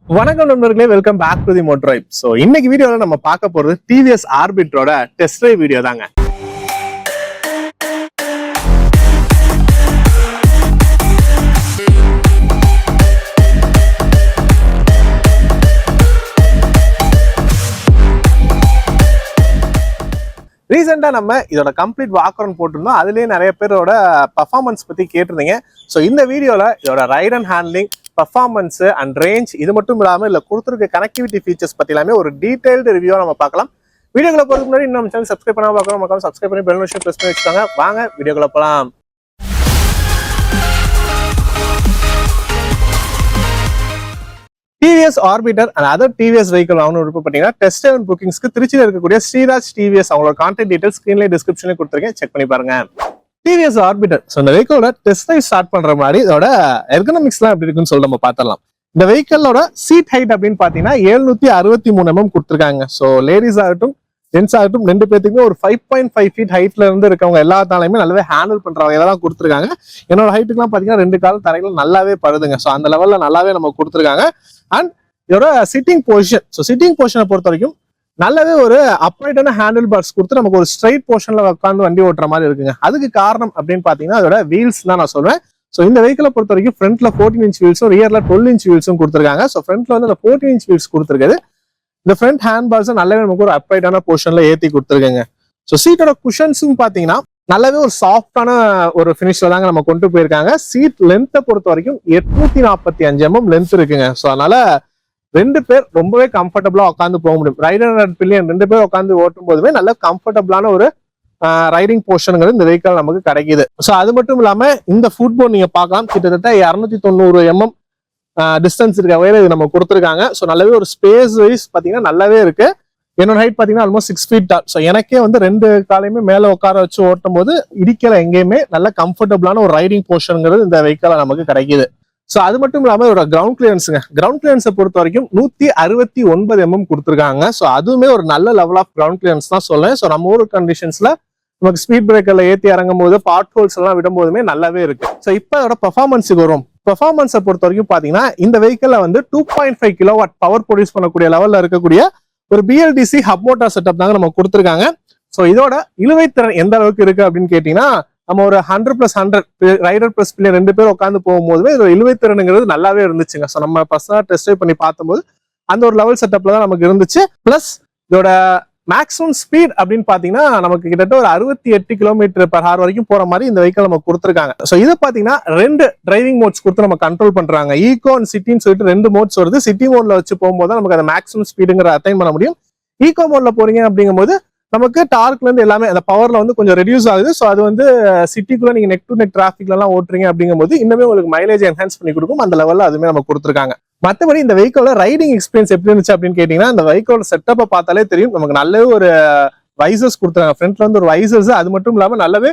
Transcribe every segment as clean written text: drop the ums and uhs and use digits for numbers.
வணக்கம் நண்பர்களே, welcome back to the motor tribe. So இன்னைக்கு வீடியோல நம்ம பார்க்க போறது டிவிஎஸ் ஆர்பிட்ரோட டெஸ்ட் ட்ரைவ் வீடியோ தாங்க. ரீசெண்டா நம்ம இதோட கம்ப்ளீட் வாக் அரவுண்ட் போட்டிருந்தோம். அதுலயே நிறைய பேரோட பர்ஃபார்மன்ஸ் பத்தி கேட்டிருந்தீங்க. ஸோ இந்த வீடியோல இதோட right and handling, performance and range, இது மட்டும் இல்லாமல் இல்லை கொடுத்துருக்க கனெக்டிவிட்டி ஃபீச்சர்ஸ் பத்தி எல்லாமே ஒரு டீடைல்டு ரிவ்யூ நம்ம பார்க்கலாம். வீடியோக்குள்ள போறதுக்கு முன்னாடி நம்ம சேனல் சப்ஸ்கிரைப் பண்ணாம பார்க்கலாம், சப்ஸ்கிரைப் பண்ணி பெல் நோட்டிஃபிகேஷன் பிரஸ் பண்ணி வச்சுக்கோங்க. வாங்க வீடியோக்குள்ள போலாம். TVS Orbiter and other TVS vehicle வாங்கணும் விருப்பம் பார்த்தீங்கன்னா டெஸ்ட் ட்ரைவ் புக்கிங்ஸ்க்கு திருச்சியில் இருக்கக்கூடிய ஸ்ரீராஜ் டிவிஎஸ் அவங்களோட கான்டாக்ட் டீடைல்ஸ் ஸ்கிரீன்ல டிஸ்கிரிப்ஷன்ல கொடுத்துருக்கேன், செக் பண்ணி பாருங்க. டிவிஎஸ் ஆர்பிட்டர் ஸோ இந்த வெஹிக்கிளோட டெஸ்ட் ட்ரைவ் ஸ்டார்ட் பண்ற மாதிரி இதோட எர்கனாமிக்ஸ்லாம் எப்படி இருக்குன்னு சொல்லி நம்ம பார்த்துடலாம். இந்த வெஹிக்கிளோட சீட் ஹைட் அப்படின்னு பாத்தீங்கன்னா 763 mm கொடுத்துருக்காங்க. ஸோ லேடிஸ் ஆகட்டும் ஜென்ஸ் ஆகட்டும் ரெண்டு பேத்துக்குமே ஒரு 5.5 feet ஹைட்ல இருந்து இருக்கவங்க எல்லாத்தாலையுமே நல்லாவே ஹேண்டில் பண்றவங்க இதெல்லாம் கொடுத்துருக்காங்க. என்னோட ஹைட்டுக்குலாம் பாத்தீங்கன்னா 2 கால் தரையில நல்லாவே படுதுங்க. ஸோ அந்த லெவல்ல நல்லாவே நம்ம கொடுத்துருக்காங்க. அண்ட் இதோட சிட்டிங் பொசிஷன், ஸோ சிட்டிங் பொசிஷனை பொறுத்த வரைக்கும் நல்லாவே ஒரு அப்ரைட்டான ஹேண்டில் பார்ஸ் கொடுத்து நமக்கு ஒரு ஸ்ட்ரைட் போர்ஷன்ல உட்காந்து வண்டி ஓட்டுற மாதிரி இருக்குங்க. அதுக்கு காரணம் அப்படின்னு பாத்தீங்கன்னா அதோட வீல்ஸ் தான் நான் சொல்றேன். ஸோ இந்த வெஹிக்கிளை பொறுத்த வரைக்கும் ஃப்ரண்ட்ல 14 inch வீல்ஸும் ரியர்ல 12 inch வீல்ஸும் கொடுத்துருக்காங்க. ஸோ ஃப்ரண்ட்ல வந்து அந்த 14 inch வீல்ஸ் கொடுத்துருக்காது. இந்த ஃப்ரண்ட் ஹேண்ட் பார்ஸ் நல்லாவே நமக்கு ஒரு அப்ரைட்டான போர்ஷன்ல ஏத்தி கொடுத்துருக்காங்க. ஸோ சீட்டோட குஷன்ஸும் பாத்தீங்கன்னா நல்லாவே ஒரு சாஃப்டான ஒரு ஃபினிஷ்ல தாங்க நம்ம கொண்டு போயிருக்காங்க. சீட் லென்த்தை பொறுத்த வரைக்கும் 845 mm லென்த் இருக்குங்க. ஸோ அதனால ரெண்டு பேர் ரொம்பவே கம்ஃபர்டபுளா உட்காந்து போக முடியும். ரைடர் அண்ட் பில்லியன் ரெண்டு பேர் உட்காந்து ஓட்டும் போதுமே நல்ல கம்ஃபர்டபுளான ஒரு ரைடிங் போர்ஷனுங்கிறது இந்த வெஹிக்கிள் நமக்கு கிடைக்குது. ஸோ அது மட்டும் இல்லாம இந்த ஃபுட் போர்ட் நீங்க பார்க்கலாம், கிட்டத்தட்ட 290 mm டிஸ்டன்ஸ் இருக்க வகையில இது நம்ம கொடுத்துருக்காங்க. ஸோ நல்லாவே ஒரு ஸ்பேஸ் வைஸ் பாத்தீங்கன்னா நல்லாவே இருக்கு. என்னோட ஹைட் பாத்தீங்கன்னா ஆல்மோஸ்ட் 6 feet டால். ஸோ எனக்கே வந்து ரெண்டு காலையுமே மேல உட்கார வச்சு ஓட்டும் போது இடிக்கல எங்கேயுமே நல்ல கம்ஃபர்டபுளான ஒரு ரைடிங் போர்ஷனுங்கிறது இந்த வெஹிக்கிள் நமக்கு கிடைக்குது. ஸோ அது மட்டும் இல்லாம இதோட கிரவுண்ட் கிளியரன்ஸுங்க, கிரவுண்ட் கிளியரன்ஸை பொறுத்த வரைக்கும் 169 mm கொடுத்துருக்காங்க. ஸோ அதுவுமே ஒரு நல்ல லெவல் ஆஃப் கிரவுண்ட் கிளியரன்ஸ் தான் சொல்லேன். ஸோ நம்ம ஊர் கண்டிஷன்ஸ்ல நமக்கு ஸ்பீட் பிரேக்கர்ல ஏற்றி இறங்கும் போது பாட் ஹோல்ஸ் எல்லாம் விடும் போதுமே நல்லாவே இருக்கு. ஸோ இப்போ இதோட பெர்ஃபார்மன்ஸுக்கு வரும். பெர்ஃபார்மன்ஸை பொறுத்த வரைக்கும் பாத்தீங்கன்னா இந்த வெஹிக்கிள்ல வந்து 2.5 kW பவர் ப்ரொடியூஸ் பண்ணக்கூடிய லெவல்ல இருக்கக்கூடிய ஒரு BLDC ஹப் மோட்டார் செட்டப் தாங்க நம்ம கொடுத்துருக்காங்க. ஸோ இதோட இழுவைத்திறன் எந்த அளவுக்கு இருக்கு அப்படின்னு கேட்டீங்கன்னா நம்ம ஒரு 100+100 ரைடர் பிளஸ் பில்லியன் ரெண்டு பேர் உட்காந்து போகும்போதுமே இதோட இழுவைத்திறனுங்கிறது நல்லாவே இருந்துச்சுங்க. ஸோ நம்ம பர்சனலா டெஸ்ட் ட்ரைவ் பண்ணி பார்த்தபோது அந்த ஒரு லெவல் செட்டப்ல தான் நமக்கு இருந்துச்சு. பிளஸ் இதோட மேக்ஸிமம் ஸ்பீட் அப்படின்னு பாத்தீங்கன்னா நமக்கு கிட்டத்தட்ட ஒரு 68 km/h வரைக்கும் போற மாதிரி இந்த வெஹிக்கிள் நம்ம கொடுத்துருக்காங்க. ஸோ இது பாத்தீங்கன்னா ரெண்டு டிரைவிங் மோட்ஸ் கொடுத்து நம்ம கண்ட்ரோல் பண்றாங்க. ஈகோ அண்ட் சிட்டின்னு சொல்லிட்டு ரெண்டு மோட்ஸ் வருது. சிட்டி மோட்ல வச்சு போகும்போது நமக்கு அந்த மேக்ஸிமம் ஸ்பீடுங்கிற அட்டைன் பண்ண முடியும். ஈகோ மோட்ல போறீங்க அப்படிங்கும்போது நமக்கு டார்க்ல இருந்து எல்லாமே அந்த பவர்ல வந்து கொஞ்சம் ரெடியூஸ் ஆகுது. ஸோ அது வந்து சிட்டிக்குள்ள நீங்க நெக் டு நெக் டிராஃபிக்ல எல்லாம் ஓட்டுறீங்க அப்படிங்கும்போது இன்னுமே உங்களுக்கு மைலேஜ் என்ஹான்ஸ் பண்ணி கொடுக்கும். அந்த லெவல்ல அதுமே நம்ம கொடுத்துருக்காங்க. மற்றபடி இந்த வெஹிக்கிளோட ரைடிங் எக்ஸ்பீரியன்ஸ் எப்படி இருந்துச்சு அப்படின்னு கேட்டீங்கன்னா இந்த வெஹிக்கிளோட செட்டப்பை பார்த்தாலே தெரியும். நமக்கு நல்லாவே ஒரு வைசர்ஸ் கொடுத்துருக்காங்க. ஃப்ரண்ட்ல வந்து ஒரு வைசர்ஸ், அது மட்டும் இல்லாம நல்லாவே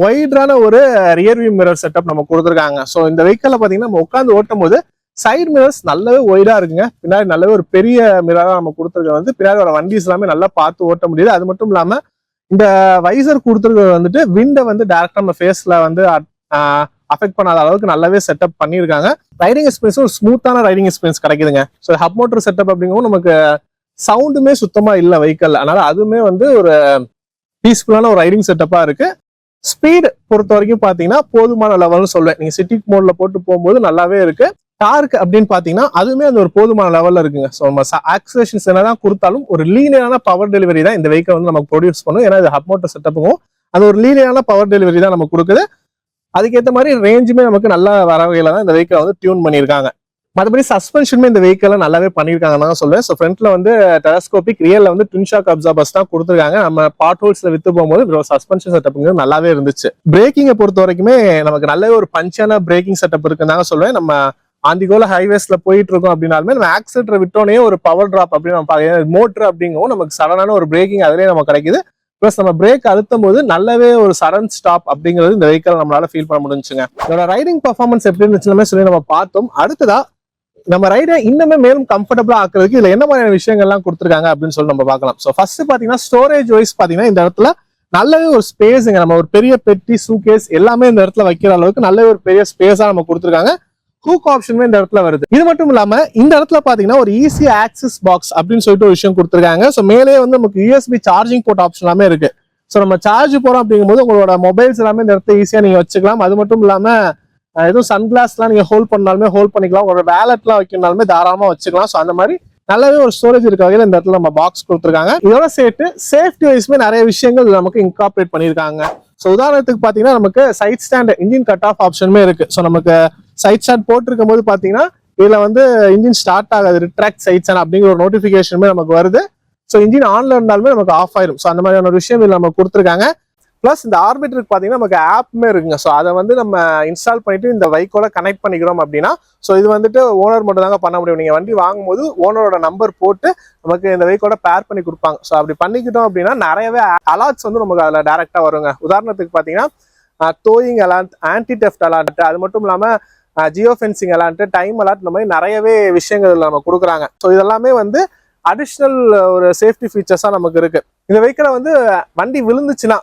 ஒய்டான ஒரு ரியர் வியூ மிரர் செட்டப் நம்ம கொடுத்துருக்காங்க. ஸோ இந்த வெஹிக்கிள பாத்தீங்கன்னா நம்ம உட்காந்து ஓட்டும் போது சைடு மிரர்ஸ் நல்லாவே ஒய்டா இருக்குங்க. பின்னாடி நல்லாவே ஒரு பெரிய மிரரா நம்ம கொடுத்துருக்க வந்து பின்னாடி வர வண்டிஸ் எல்லாமே நல்லா பார்த்து ஓட்ட முடியுது. அது மட்டும் இல்லாம இந்த வைசர் கொடுத்துருக்கிறது வந்துட்டு விண்டை வந்து டைரக்டா நம்ம ஃபேஸ்ல வந்து அஃபெக்ட் பண்ணாத அளவுக்கு நல்லாவே செட்டப் பண்ணியிருக்காங்க. ரைடிங் எக்ஸ்பீரியன்ஸ் ஒரு ஸ்மூத்தான ரைடிங் எக்ஸ்பீரியன்ஸ் கிடைக்குதுங்க. ஸோ ஹப் மோட்டர் செட்டப் அப்படிங்கவும் நமக்கு சவுண்டுமே சுத்தமா இல்லை வெஹிக்கிள். அதனால அதுவுமே வந்து ஒரு பீஸ்ஃபுல்லான ஒரு ரைடிங் செட்டப்பா இருக்கு. ஸ்பீட் பொறுத்த வரைக்கும் பாத்தீங்கன்னா போதுமான லெவல்னு சொல்லுவேன். நீங்க சிட்டி மோட்ல போட்டு போகும்போது நல்லாவே இருக்கு. டார்க் அப்படின்னு பாத்தீங்கன்னா அதுவுமே அந்த ஒரு போதுமான லெவல்ல இருக்குங்க. ஸோ நம்ம ஆக்சிலேஷன்ஸ் என்னதான் கொடுத்தாலும் ஒரு லீனியரான பவர் டெலிவரி தான் இந்த வெஹிக்கிள் வந்து நமக்கு ப்ரொடியூஸ் பண்ணும். ஏன்னா இது ஹப் மோட்டர் செட்டப்புக்கும் அந்த ஒரு லீனியரான பவர் டெலிவரி தான் நமக்கு கொடுக்குது. அதுக்கேற்ற மாதிரி ரேஞ்சுமே நமக்கு நல்ல வர வகையில தான் இந்த வெஹிக்கிள் வந்து டியூன் பண்ணியிருக்காங்க. மற்றபடி சஸ்பென்ஷனுமே இந்த வெஹிக்கிள் நல்லாவே பண்ணியிருக்காங்கன்னு தான் சொல்லுவேன். ஸோ ஃப்ரண்ட்ல வந்து டெலஸ்கோபிக், ரியல்ல வந்து ட்வின் ஷாக் அப்சார்பர்ஸ் தான் கொடுத்துருக்காங்க. நம்ம பாட் ஹோல்ஸ்ல வித்து போகும்போது சஸ்பென்ஷன் செட்டப்புங்கிறது நல்லாவே இருந்துச்சு. பிரேக்கிங்கை பொறுத்த வரைக்குமே நமக்கு நல்லாவே ஒரு பஞ்சான பிரேக்கிங் செட்டப் இருக்குன்னு தாங்க சொல்லுவேன். நம்ம ஆந்திகோல ஹைவேஸ்ல போயிட்டு இருக்கோம் அப்படின்னாலுமே நம்ம ஆக்சிலேட்டரை விட்டோனே ஒரு பவர் டிராப் அப்படின்னு நம்ம பார்க்க மோட்டர் அப்படிங்கவும் நமக்கு சடனான ஒரு பிரேக்கிங் அதுலேயே நமக்கு கிடைக்குது. பிளஸ் நம்ம பிரேக் அழுத்தும் போது நல்லாவே ஒரு சடன் ஸ்டாப் அப்படிங்கிறது இந்த வெஹிக்கிள் நம்மளால ஃபீல் பண்ண முடிஞ்சுங்க. இதோட ரைடிங் பர்ஃபார்மன்ஸ் எப்படி இருந்துச்சுன்னு சொல்லி நம்ம பார்த்தோம். அடுத்ததா நம்ம ரைடை இன்னுமே மேலும் கம்ஃபர்டபுளா ஆக்குறதுக்கு இதுல என்ன மாதிரியான விஷயங்கள்லாம் கொடுத்துருக்காங்க அப்படின்னு சொல்லி நம்ம பார்க்கலாம். ஸோ ஃபர்ஸ்ட் பாத்தீங்கன்னா ஸ்டோரேஜ் வைஸ் பாத்தீங்கன்னா இந்த இடத்துல நல்லாவே ஒரு ஸ்பேஸுங்க, நம்ம ஒரு பெரிய பெட்டி சூகேஸ் எல்லாமே இந்த இடத்துல வைக்கிற அளவுக்கு நல்ல ஒரு பெரிய ஸ்பேஸா நம்ம கொடுத்துருக்காங்க. ஹூக் ஆப்ஷனுமே இந்த இடத்துல வருது. இது மட்டும் இல்லாம இந்த இடத்துல பாத்தீங்கன்னா ஒரு ஈஸி ஆக்சஸ் பாக்ஸ் அப்படின்னு சொல்லிட்டு ஒரு விஷயம் கொடுத்துருக்காங்க. ஸோ மேலே வந்து நமக்கு யூஎஸ்பி சார்ஜிங் போர்ட் ஆப்ஷன் எல்லாமே இருக்கு. ஸோ நம்ம சார்ஜ் போறோம் அப்படிங்கும்போது உங்களோட மொபைல்ஸ் எல்லாமே இந்த இடத்துல ஈஸியா நீங்க வச்சுக்கலாம். அது மட்டும் இல்லாம எதுவும் சன்கிளாஸ்லாம் நீங்க ஹோல்ட் பண்ணாலுமே ஹோல்ட் பண்ணிக்கலாம். உங்களோட வேலட்லாம் வைக்கணும்னாலுமே தாராளமா வச்சுக்கலாம். ஸோ அந்த மாதிரி நல்லாவே ஒரு ஸ்டோரேஜ் இருக்க வகையில் இந்த இடத்துல நம்ம பாக்ஸ் கொடுத்துருக்காங்க. இதோட சேர்த்து சேஃப்டி வைஸ்மே நிறைய விஷயங்கள் நமக்கு இன்கார்பரேட் பண்ணியிருக்காங்க. ஸோ உதாரணத்துக்கு பார்த்தீங்கன்னா நமக்கு side stand engine cut off ஆப்ஷனுமே இருக்கு. ஸோ நமக்கு சைட் ஸ்டாண்ட் போட்டிருக்கும் போது பார்த்தீங்கன்னா இதுல வந்து இன்ஜின் ஸ்டார்ட் ஆகாது, ரிட்ராக்ட் சைட் ஸ்டாண்ட் அப்படிங்கிற ஒரு நோட்டிஃபிகேஷனுமே நமக்கு வருது. ஸோ இன்ஜின் ஆன்ல இருந்தாலுமே நமக்கு ஆஃப் ஆயிரும். ஸோ அந்த மாதிரியான ஒரு விஷயம் இதுல நம்ம கொடுத்துருக்காங்க. பிளஸ் இந்த ஆர்பிட்டருக்கு பார்த்தீங்கன்னா நமக்கு ஆப்புமே இருக்குங்க. ஸோ அதை வந்து நம்ம இன்ஸ்டால் பண்ணிட்டு இந்த வைக்கோல கனெக்ட் பண்ணிக்கிறோம் அப்படின்னா ஸோ இது வந்துட்டு ஓனர் மட்டும் தாங்க பண்ண முடியும். நீங்க வண்டி வாங்கும்போது ஓனரோட நம்பர் போட்டு நமக்கு இந்த வைக்கோல பேர் பண்ணி கொடுப்பாங்க. ஸோ அப்படி பண்ணிக்கிட்டோம் அப்படின்னா நிறையவே அலாட்ஸ் வந்து நமக்கு அதில் டைரக்டா வருங்க. உதாரணத்துக்கு பார்த்தீங்கன்னா towing alert, anti theft alert, அது மட்டும் இல்லாம geo fencing alert, time alert, இந்த மாதிரி நிறையவே விஷயங்கள் நம்ம கொடுக்குறாங்க. ஸோ இதெல்லாமே வந்து அடிஷ்னல் ஒரு சேஃப்டி ஃபீச்சர்ஸா நமக்கு இருக்கு. இந்த வெஹிக்கிளை வந்து வண்டி விழுந்துச்சுன்னா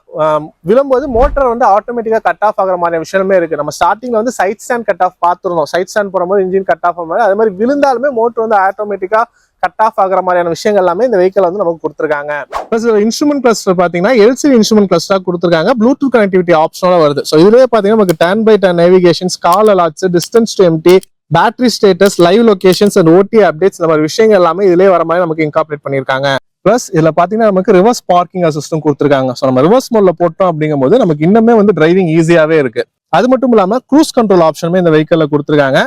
விழும்போது மோட்டர் வந்து ஆட்டோமேட்டிக்கா கட் ஆஃப் ஆகிற மாதிரி விஷயமே இருக்கு. நம்ம ஸ்டார்டிங்ல வந்து சைட் ஸ்டாண்ட் கட் ஆஃப் பார்த்துருந்தோம். சைட் ஸ்டாண்ட் போடும்போது இன்ஜின் கட் ஆஃப் ஆகும். அதே மாதிரி விழுந்தாலுமே மோட்டர் வந்து ஆட்டோமேட்டிக்கா கட் ஆஃப் ஆகிற மாதிரியான விஷயங்கள் எல்லாமே இந்த வெஹிக்கிள் வந்து நமக்கு கொடுத்துருக்காங்க. பிளஸ் இன்ஸ்ட்ருமெண்ட் கிளஸ்டர் பாத்தீங்கன்னா எல்சிடி இன்ஸ்ட்ருமெண்ட் கிளஸ்டர் கொடுத்துருக்காங்க. ப்ளூடூத் கனெக்டிவிட்டி ஆப்ஷனோட வருது. ஸோ இதுலேயே பாத்தீங்கன்னா நமக்கு 10x10 navigations, call alerts, distance to empty, battery status, live locations and OTA updates, இந்த மாதிரி விஷயங்கள் எல்லாமே இதுலேயே வர மாதிரி நமக்கு இன்கார்பரேட் பண்ணியிருக்காங்க. பிளஸ் இதுல பாத்தீங்கன்னா நமக்கு ரிவர்ஸ் பார்க்கிங் அசிஸ்டும் கொடுத்துருக்காங்க. ஸோ நம்ம ரிவர்ஸ் மோட்ல போட்டோம் அப்படிங்கும்போது நமக்கு இன்னுமே வந்து டிரைவிங் ஈஸியாவே இருக்கு. அது மட்டும் இல்லாம க்ரூஸ் கண்ட்ரோல் ஆப்ஷனுமே இந்த வெஹிக்கிள்ல கொடுத்துருக்காங்க.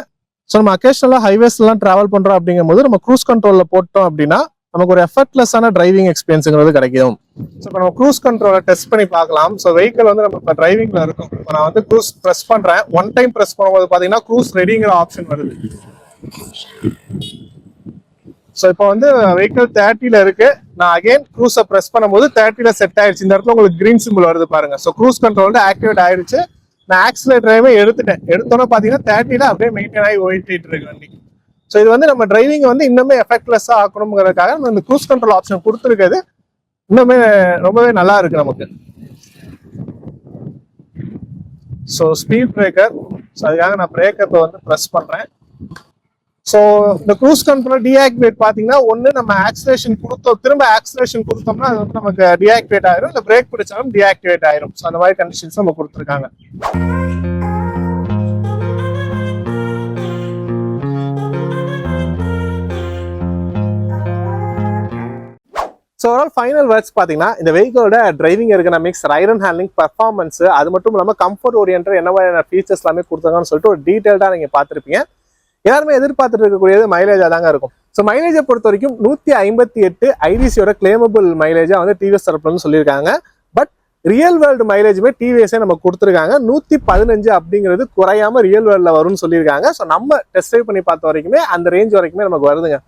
ஸோ நம்ம அக்கேஷனலா ஹைவேஸ் எல்லாம் டிராவல் பண்றோம் அப்படிங்கும் போது நம்ம க்ரூஸ் கண்ட்ரோல்ல போட்டோம் அப்படின்னா நமக்கு ஒரு எஃபர்ட்லெஸ்ஸான டிரைவிங் எக்ஸ்பீரியன்ஸ்ங்கிறது கிடைக்கும். ஸோ இப்போ நம்ம க்ரூஸ் கண்ட்ரோலை டெஸ்ட் பண்ணி பார்க்கலாம். ஸோ வெஹிக்கிள் வந்து நம்ம இப்போ டிரைவிங்ல இருக்கும். இப்போ நான் வந்து க்ரூஸ் ப்ரெஸ் பண்றேன். ஒன் டைம் ப்ரெஸ் பண்ணும்போது பாத்தீங்கன்னா க்ரூஸ் ரெடிங்கிற ஆப்ஷன் வருது. ஸோ இப்போ வந்து வெஹிக்கிள் 30ல இருக்கு. நான் அகைன் க்ரூஸை ப்ரெஸ் பண்ணும்போது 30ல செட் ஆயிடுச்சு. இந்த இடத்துல உங்களுக்கு கிரீன் சிம்பிள் வருது பாருங்க. ஸோ க்ரூஸ் கண்ட்ரோல் ஆக்டிவேட் ஆயிடுச்சு. நான் ஆக்சிலேட்டரையுமே எடுத்தோன்னே பாத்தீங்கன்னா 30ல அப்படியே மெயின்டைன் ஆகி ஓடிட்டு இருக்கு வண்டி. ஸோ இது வந்து நம்ம டிரைவிங் வந்து இன்னுமே எஃபெக்ட்லெஸ்ஸா ஆக்கணுங்கிறதுக்காக நம்ம இந்த க்ரூஸ் கண்ட்ரோல் ஆப்ஷன் கொடுத்துருக்குது. இன்னுமே ரொம்பவே நல்லா இருக்கு நமக்கு. ஸோ ஸ்பீட் பிரேக்கர், ஸோ அதுக்காக நான் பிரேக்கர் வந்து ப்ரெஸ் பண்றேன். ஸோ இந்த க்ரூஸ் கண்ட்ரோல் டீஆக்டிவேட் பாத்தீங்கன்னா ஒன்று நம்ம ஆக்சிலேஷன் கொடுத்தோம், திரும்ப ஆக்சிலேஷன் கொடுத்தோம்னா அது வந்து நமக்கு டீஆக்டிவேட் ஆயிரும், இல்லை பிரேக் பிடிச்சாலும் டீஆக்டிவேட் ஆயிரும். ஸோ அந்த மாதிரி கண்டிஷன்ஸ் நம்ம கொடுத்துருக்காங்க. ஸோ ஃபைனல் வேர்ட்ஸ் பார்த்தீங்கன்னா இந்த வெஹிக்கிளோட driving ergonomics, ride and handling, performance, அது மட்டும் இல்லாமல் கம்ஃபர்ட் ஓரியன்ட் என்ன மாதிரியான ஃபீச்சர்ஸ் எல்லாமே கொடுத்தாங்கன்னு சொல்லிட்டு ஒரு டீட்டெயில்டாக நீங்கள் பார்த்துருப்பீங்க. எல்லாருமே எதிர்பார்த்துட்டு இருக்கக்கூடியது மைலேஜாக தாங்க இருக்கும். ஸோ மைலேஜை பொறுத்த வரைக்கும் 158 ஐடிசியோட கிளைமபிள் மைலேஜாக வந்து டிவிஎஸ் தரப்புலன்னு சொல்லியிருக்காங்க. பட் ரியல் வேர்ல்டு மைலேஜுமே டிவிஎஸ்ஸே நம்ம கொடுத்துருக்காங்க. 115 அப்படிங்கிறது குறையாம ரியல் வேர்ல்டில் வரும்னு சொல்லியிருக்காங்க. ஸோ நம்ம டெஸ்ட் ட்ரைவ் பண்ணி பார்த்த வரைக்குமே அந்த ரேஞ்ச் வரைக்குமே நமக்கு வருதுங்க.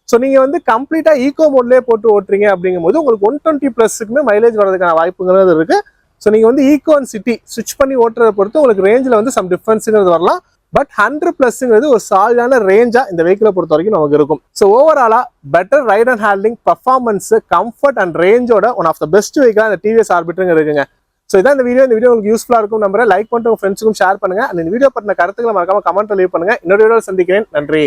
ஸோ நீங்க வந்து கம்ப்ளீட்டா ஈகோ மோட்லேயே போட்டு ஓட்டுறீங்க அப்படிங்கும் போது உங்களுக்கு 120+ மைலேஜ் வரதுக்கான வாய்ப்புங்கிறது இருக்கு. ஸோ நீங்க வந்து ஈகோ அண்ட் சிட்டி ஸ்விட்ச் பண்ணி ஓட்டுறதை பொறுத்து உங்களுக்கு ரேஞ்சில் வந்து சம் டிஃபரன்ஸுங்கிறது வரலாம். பட் 100+ங்கிறது ஒரு சாலிடான ரேஞ்சா இந்த வெஹிக்கிளை பொறுத்த வரைக்கும் நமக்கு இருக்கும். ஸோ ஓவராலா better ride and handling, performance, comfort and ரேஞ்சோட ஒன் ஆஃப் த பெஸ்ட் வெஹிக்கிளா இந்த டிவிஎஸ் ஆர்பிட்டர் இருக்குங்க. ஸோ இதான் இந்த வீடியோ உங்களுக்கு யூஸ்ஃபுல்லா இருக்கும் நம்புறேன். லைக் பண்ணிட்டு உங்க ஃப்ரெண்ட்ஸுக்கும் ஷேர் பண்ணுங்க. அந்த இந்த வீடியோ பற்றின கருத்துக்களை மறக்காம கமெண்ட்ல லீவ் பண்ணுங்க. இன்னொரு வீடியோவில் சந்திக்கிறேன். நன்றி.